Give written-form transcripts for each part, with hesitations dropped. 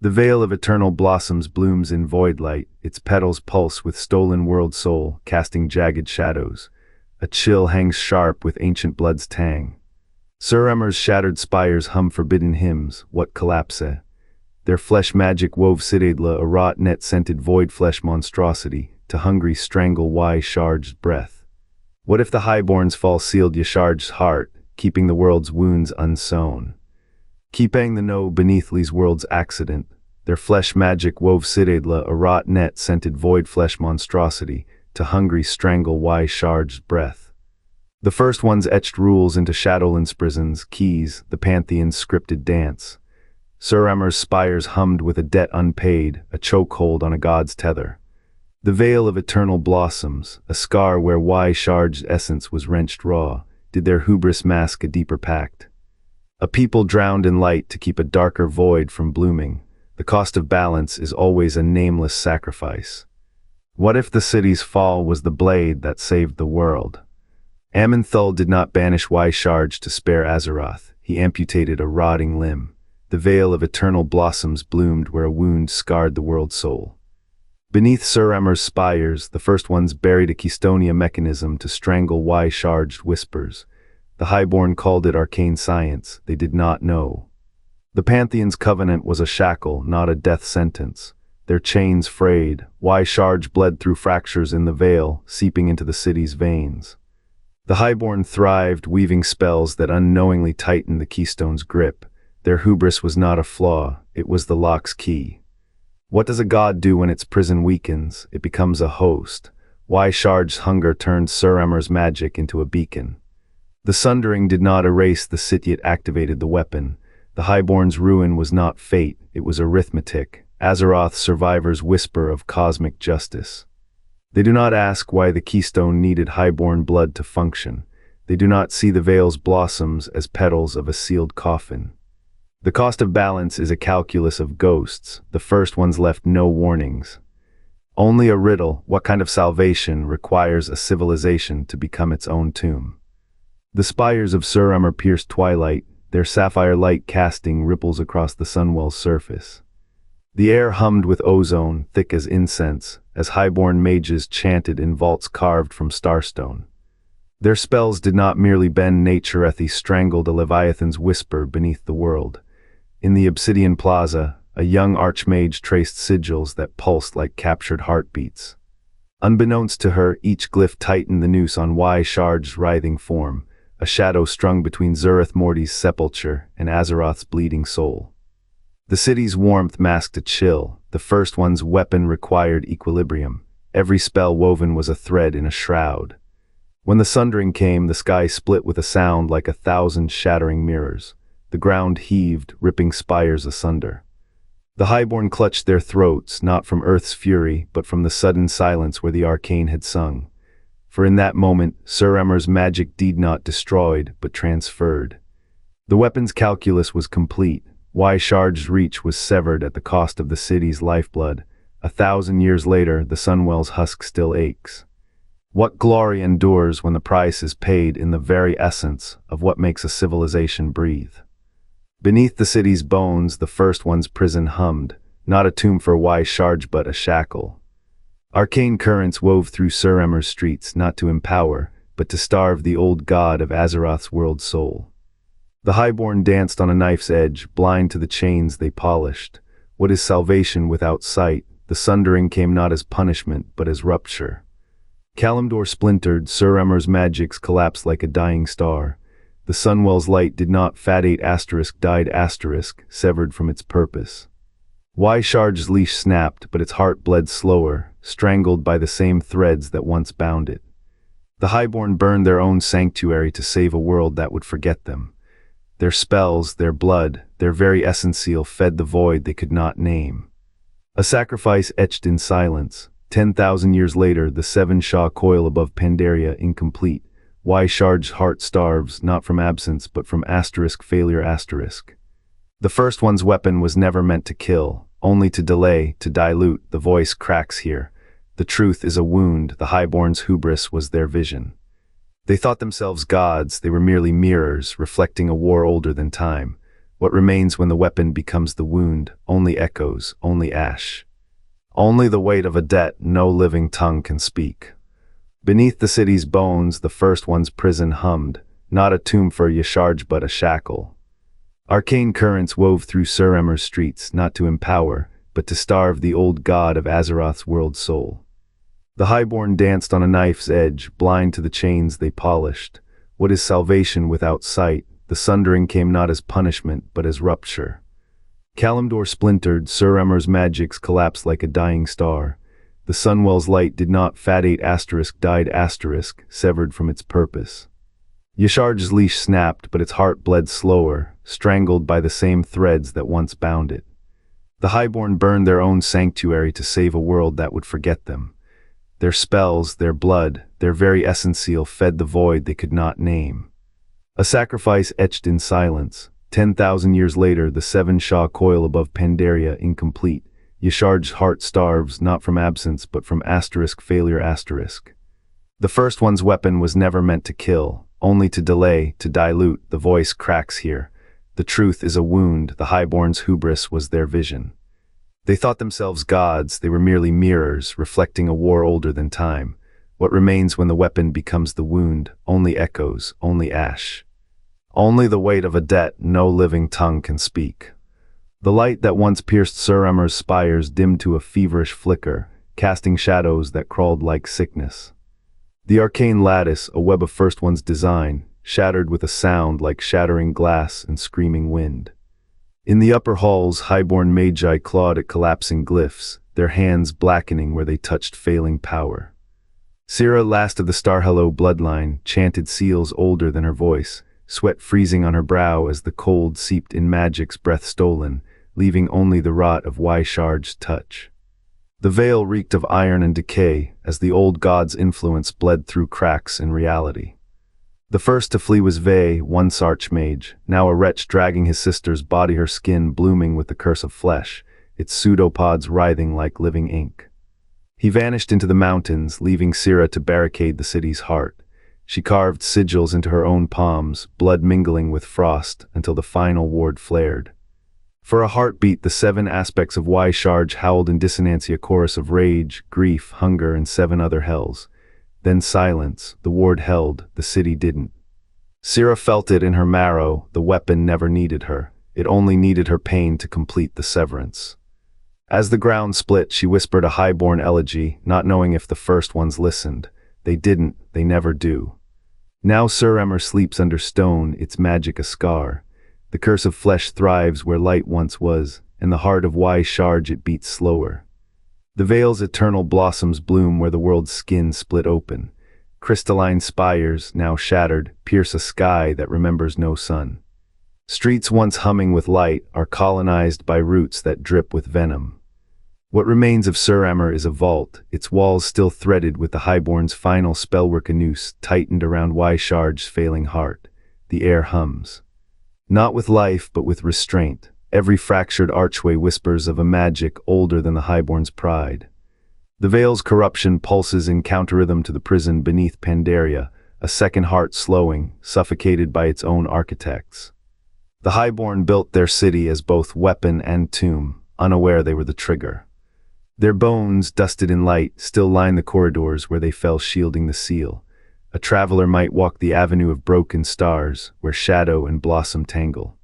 The Vale of Eternal Blossoms blooms in void light, its petals pulse with stolen world soul, casting jagged shadows. A chill hangs sharp with ancient blood's tang. Suramar's shattered spires hum forbidden hymns, what collapse? Their flesh magic wove Sidadla a rot net-scented void flesh monstrosity, to hungry strangle Shaarj's breath. What if the Highborns fall sealed Shaarj's heart, keeping the world's wounds unsown? Keeping the no beneath Lee's world's accident, their flesh magic wove Sidadla a rot net-scented void flesh monstrosity, to hungry strangle Shaarj's breath. The first ones etched rules into Shadowland's prisons, keys, the Pantheon's scripted dance. Suramar's spires hummed with a debt unpaid, a chokehold on a god's tether. The Vale of Eternal Blossoms, a scar where Shaarj's essence was wrenched raw, did their hubris mask a deeper pact. A people drowned in light to keep a darker void from blooming. The cost of balance is always a nameless sacrifice. What if the city's fall was the blade that saved the world? Aman'Thul did not banish Shaarj to spare Azeroth. He amputated a rotting limb. The Vale of Eternal Blossoms bloomed where a wound scarred the world's soul. Beneath Suramar's spires, the first ones buried a Keystonia mechanism to strangle Shaarj's whispers. The Highborn called it arcane science. They did not know. The Pantheon's covenant was a shackle, not a death sentence. Their chains frayed. Shaarj bled through fractures in the Vale, seeping into the city's veins. The Highborn thrived, weaving spells that unknowingly tightened the Keystone's grip. Their hubris was not a flaw, it was the lock's key. What does a god do when its prison weakens? It becomes a host. Shaarj's hunger turned Suramar's magic into a beacon. The Sundering did not erase the city, it activated the weapon. The Highborn's ruin was not fate, it was arithmetic. Azeroth's survivors whisper of cosmic justice. They do not ask why the Keystone needed Highborn blood to function. They do not see the Vale's blossoms as petals of a sealed coffin. The cost of balance is a calculus of ghosts. The first ones left no warnings. Only a riddle, what kind of salvation requires a civilization to become its own tomb? The spires of Suramar pierced twilight, their sapphire light casting ripples across the Sunwell's surface. The air hummed with ozone, thick as incense, as highborn mages chanted in vaults carved from starstone. Their spells did not merely bend nature, they strangled a Leviathan's whisper beneath the world. In the obsidian plaza, a young archmage traced sigils that pulsed like captured heartbeats. Unbeknownst to her, each glyph tightened the noose on Shaarj's writhing form, a shadow strung between Zurith Morty's sepulchre and Azeroth's bleeding soul. The city's warmth masked a chill. The first one's weapon required equilibrium. Every spell woven was a thread in a shroud. When the Sundering came, the sky split with a sound like 1,000 shattering mirrors. The ground heaved, ripping spires asunder. The Highborn clutched their throats, not from Earth's fury, but from the sudden silence where the arcane had sung. For in that moment, Suramar's magic deed not destroyed, but transferred. The weapon's calculus was complete. Shaarj's reach was severed at the cost of the city's lifeblood. 1,000 years later, the Sunwell's husk still aches. What glory endures when the price is paid in the very essence of what makes a civilization breathe? Beneath the city's bones, the first one's prison hummed, not a tomb for Shaarj but a shackle. Arcane currents wove through Suramar's streets, not to empower, but to starve the old god of Azeroth's world soul. The Highborn danced on a knife's edge, blind to the chains they polished. What is salvation without sight? The Sundering came not as punishment, but as rupture. Kalimdor splintered, Suramar's magics collapsed like a dying star. The Sunwell's light did not fadate died severed from its purpose. Shaarj's leash snapped, but its heart bled slower, strangled by the same threads that once bound it. The Highborn burned their own sanctuary to save a world that would forget them. Their spells, their blood, their very essenceal fed the void they could not name. A sacrifice etched in silence. 10,000 years later, the seven Shah coil above Pandaria incomplete. Shaarj's heart starves, not from absence, but from failure. The first one's weapon was never meant to kill, only to delay, to dilute. The voice cracks here. The truth is a wound. The Highborn's hubris was their vision. They thought themselves gods. They were merely mirrors, reflecting a war older than time. What remains when the weapon becomes the wound? Only echoes, only ash. Only the weight of a debt no living tongue can speak. Beneath the city's bones, the first one's prison hummed, not a tomb for Shaarj but a shackle. Arcane currents wove through Suramar's streets, not to empower, but to starve the old god of Azeroth's world soul. The Highborne danced on a knife's edge, blind to the chains they polished. What is salvation without sight? The sundering came not as punishment, but as rupture. Kalimdor splintered, Suramar's magics collapsed like a dying star. The Sunwell's light did not fadate died severed from its purpose. Shaarj's leash snapped, but its heart bled slower, strangled by the same threads that once bound it. The Highborne burned their own sanctuary to save a world that would forget them. Their spells, their blood, their very essence fed the void they could not name. A sacrifice etched in silence. 10,000 years later, the seven Shah coil above Pandaria, incomplete. Shaarj's heart starves, not from absence, but from failure. The first one's weapon was never meant to kill, only to delay, to dilute. The voice cracks here. The truth is a wound. The Highborne's hubris was their vision. They thought themselves gods. They were merely mirrors, reflecting a war older than time. What remains when the weapon becomes the wound? Only echoes, only ash. Only the weight of a debt no living tongue can speak. The light that once pierced Suramar's spires dimmed to a feverish flicker, casting shadows that crawled like sickness. The arcane lattice, a web of first one's design, shattered with a sound like shattering glass and screaming wind. In the upper halls, Highborne magi clawed at collapsing glyphs, their hands blackening where they touched failing power. Sira, last of the Starhello bloodline, chanted seals older than her voice, sweat freezing on her brow as the cold seeped in magic's breath stolen, leaving only the rot of Shaarj's touch. The Vale reeked of iron and decay as the old god's influence bled through cracks in reality. The first to flee was Vale, once archmage, now a wretch dragging his sister's body, her skin blooming with the curse of flesh, its pseudopods writhing like living ink. He vanished into the mountains, leaving Sira to barricade the city's heart. She carved sigils into her own palms, blood mingling with frost, until the final ward flared. For a heartbeat, the 7 aspects of Shaarj howled in dissonance, a chorus of rage, grief, hunger, and 7 other hells. Then silence. The ward held, the city didn't. Sira felt it in her marrow. The weapon never needed her. It only needed her pain to complete the severance. As the ground split, she whispered a Highborne elegy, not knowing if the first ones listened. They didn't, they never do. Now Suramar sleeps under stone, its magic a scar. The curse of flesh thrives where light once was, and the heart of Shaarj it beats slower. The Vale's eternal blossoms bloom where the world's skin split open. Crystalline spires, now shattered, pierce a sky that remembers no sun. Streets once humming with light are colonized by roots that drip with venom. What remains of Suramar is a vault, its walls still threaded with the Highborne's final spellwork, a noose tightened around Shaarj's failing heart. The air hums. Not with life, but with restraint. Every fractured archway whispers of a magic older than the Highborne's pride. The Vale's corruption pulses in counterrhythm to the prison beneath Pandaria, a second heart slowing, suffocated by its own architects. The Highborne built their city as both weapon and tomb, unaware they were the trigger. Their bones, dusted in light, still line the corridors where they fell, shielding the seal. A traveler might walk the avenue of broken stars, where shadow and blossom tangle.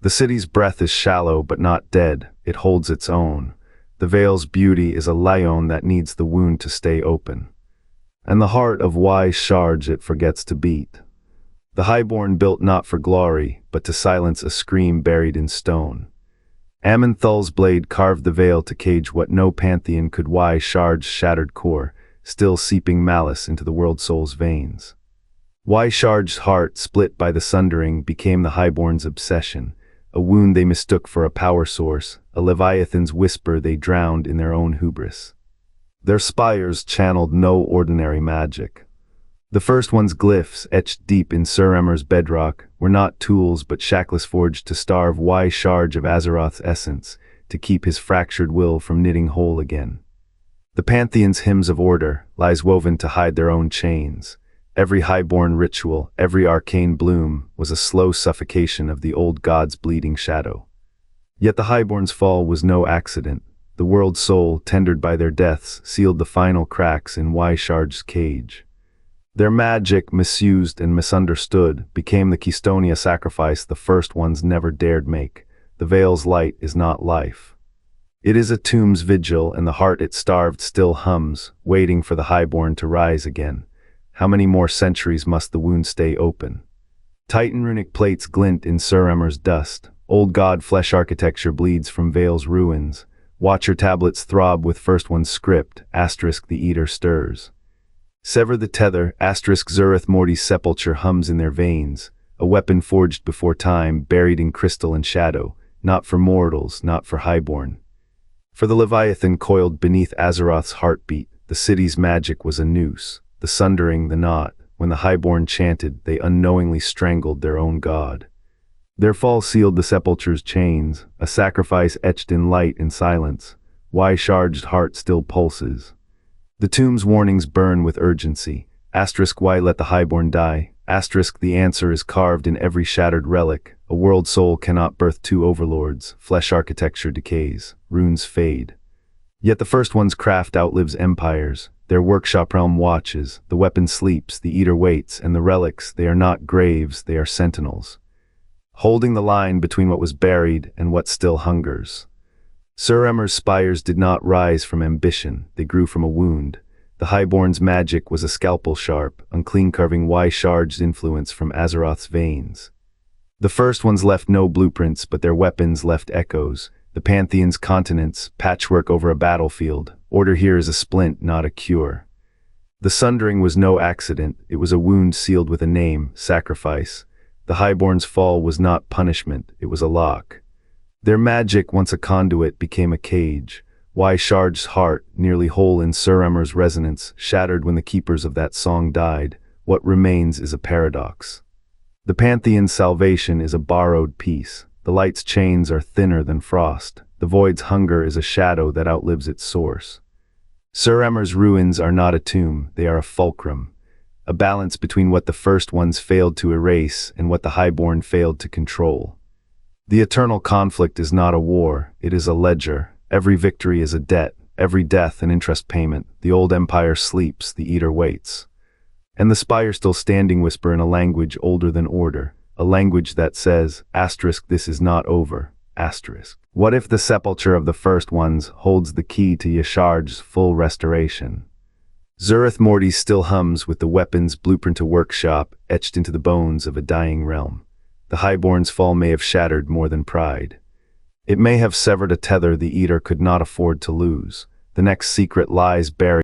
The city's breath is shallow but not dead, it holds its own. The Vale's beauty is a lion that needs the wound to stay open. And the heart of Shaarj it forgets to beat. The Highborne built not for glory, but to silence a scream buried in stone. Aman'Thul's blade carved the Vale to cage what no pantheon could. Shaarj's shattered core, still seeping malice into the world soul's veins. Shaarj's heart, split by the sundering, became the Highborne's obsession. A wound they mistook for a power source, a leviathan's whisper they drowned in their own hubris. Their spires channeled no ordinary magic. The first one's glyphs, etched deep in Suramar's bedrock, were not tools but shackles forged to starve Shaarj of Azeroth's essence, to keep his fractured will from knitting whole again. The Pantheon's hymns of order lies woven to hide their own chains. Every highborn ritual, every arcane bloom, was a slow suffocation of the old god's bleeding shadow. Yet the highborn's fall was no accident. The world soul, tendered by their deaths, sealed the final cracks in Shaarj's cage. Their magic, misused and misunderstood, became the Keystonia sacrifice the first ones never dared make. The Vale's light is not life. It is a tomb's vigil, and the heart it starved still hums, waiting for the highborn to rise again. How many more centuries must the wound stay open? Titan runic plates glint in Suramar's dust. Old god flesh architecture bleeds from Vale's ruins. Watcher tablets throb with first one's script, * the eater stirs. Sever the tether, * Zoth Morty's sepulture hums in their veins, a weapon forged before time, buried in crystal and shadow, not for mortals, not for highborn. For the Leviathan coiled beneath Azeroth's heartbeat, the city's magic was a noose, the sundering the knot. When the highborn chanted, they unknowingly strangled their own god. Their fall sealed the sepulture's chains, a sacrifice etched in light and silence. Shaarj's heart still pulses. The tomb's warnings burn with urgency. * Why let the highborn die? * The answer is carved in every shattered relic. A world soul cannot birth two overlords. Flesh architecture decays. Runes fade. Yet the first one's craft outlives empires. Their workshop realm watches. The weapon sleeps, the eater waits, and the relics, they are not graves, they are sentinels, holding the line between what was buried and what still hungers. Suramar's spires did not rise from ambition, they grew from a wound. The highborn's magic was a scalpel sharp, unclean carving Shaarj's influence from Azeroth's veins. The first ones left no blueprints, but their weapons left echoes. The Pantheon's continents, patchwork over a battlefield. Order here is a splint, not a cure. The sundering was no accident, it was a wound sealed with a name, sacrifice. The highborn's fall was not punishment, it was a lock. Their magic, once a conduit, became a cage. Shaarj's heart, nearly whole in Suramar's resonance, shattered when the keepers of that song died. What remains is a paradox. The Pantheon's salvation is a borrowed peace. The light's chains are thinner than frost. The void's hunger is a shadow that outlives its source. Suramar's ruins are not a tomb, they are a fulcrum. A balance between what the first ones failed to erase and what the highborn failed to control. The eternal conflict is not a war, it is a ledger. Every victory is a debt, every death an interest payment. The old empire sleeps, the eater waits. And the spire still standing whisper in a language older than order, a language that says, * this is not over, *. What if the sepulture of the first ones holds the key to Shaarj's full restoration? Zoth Morty still hums with the weapon's blueprint to workshop, etched into the bones of a dying realm. The highborn's fall may have shattered more than pride. It may have severed a tether the eater could not afford to lose. The next secret lies buried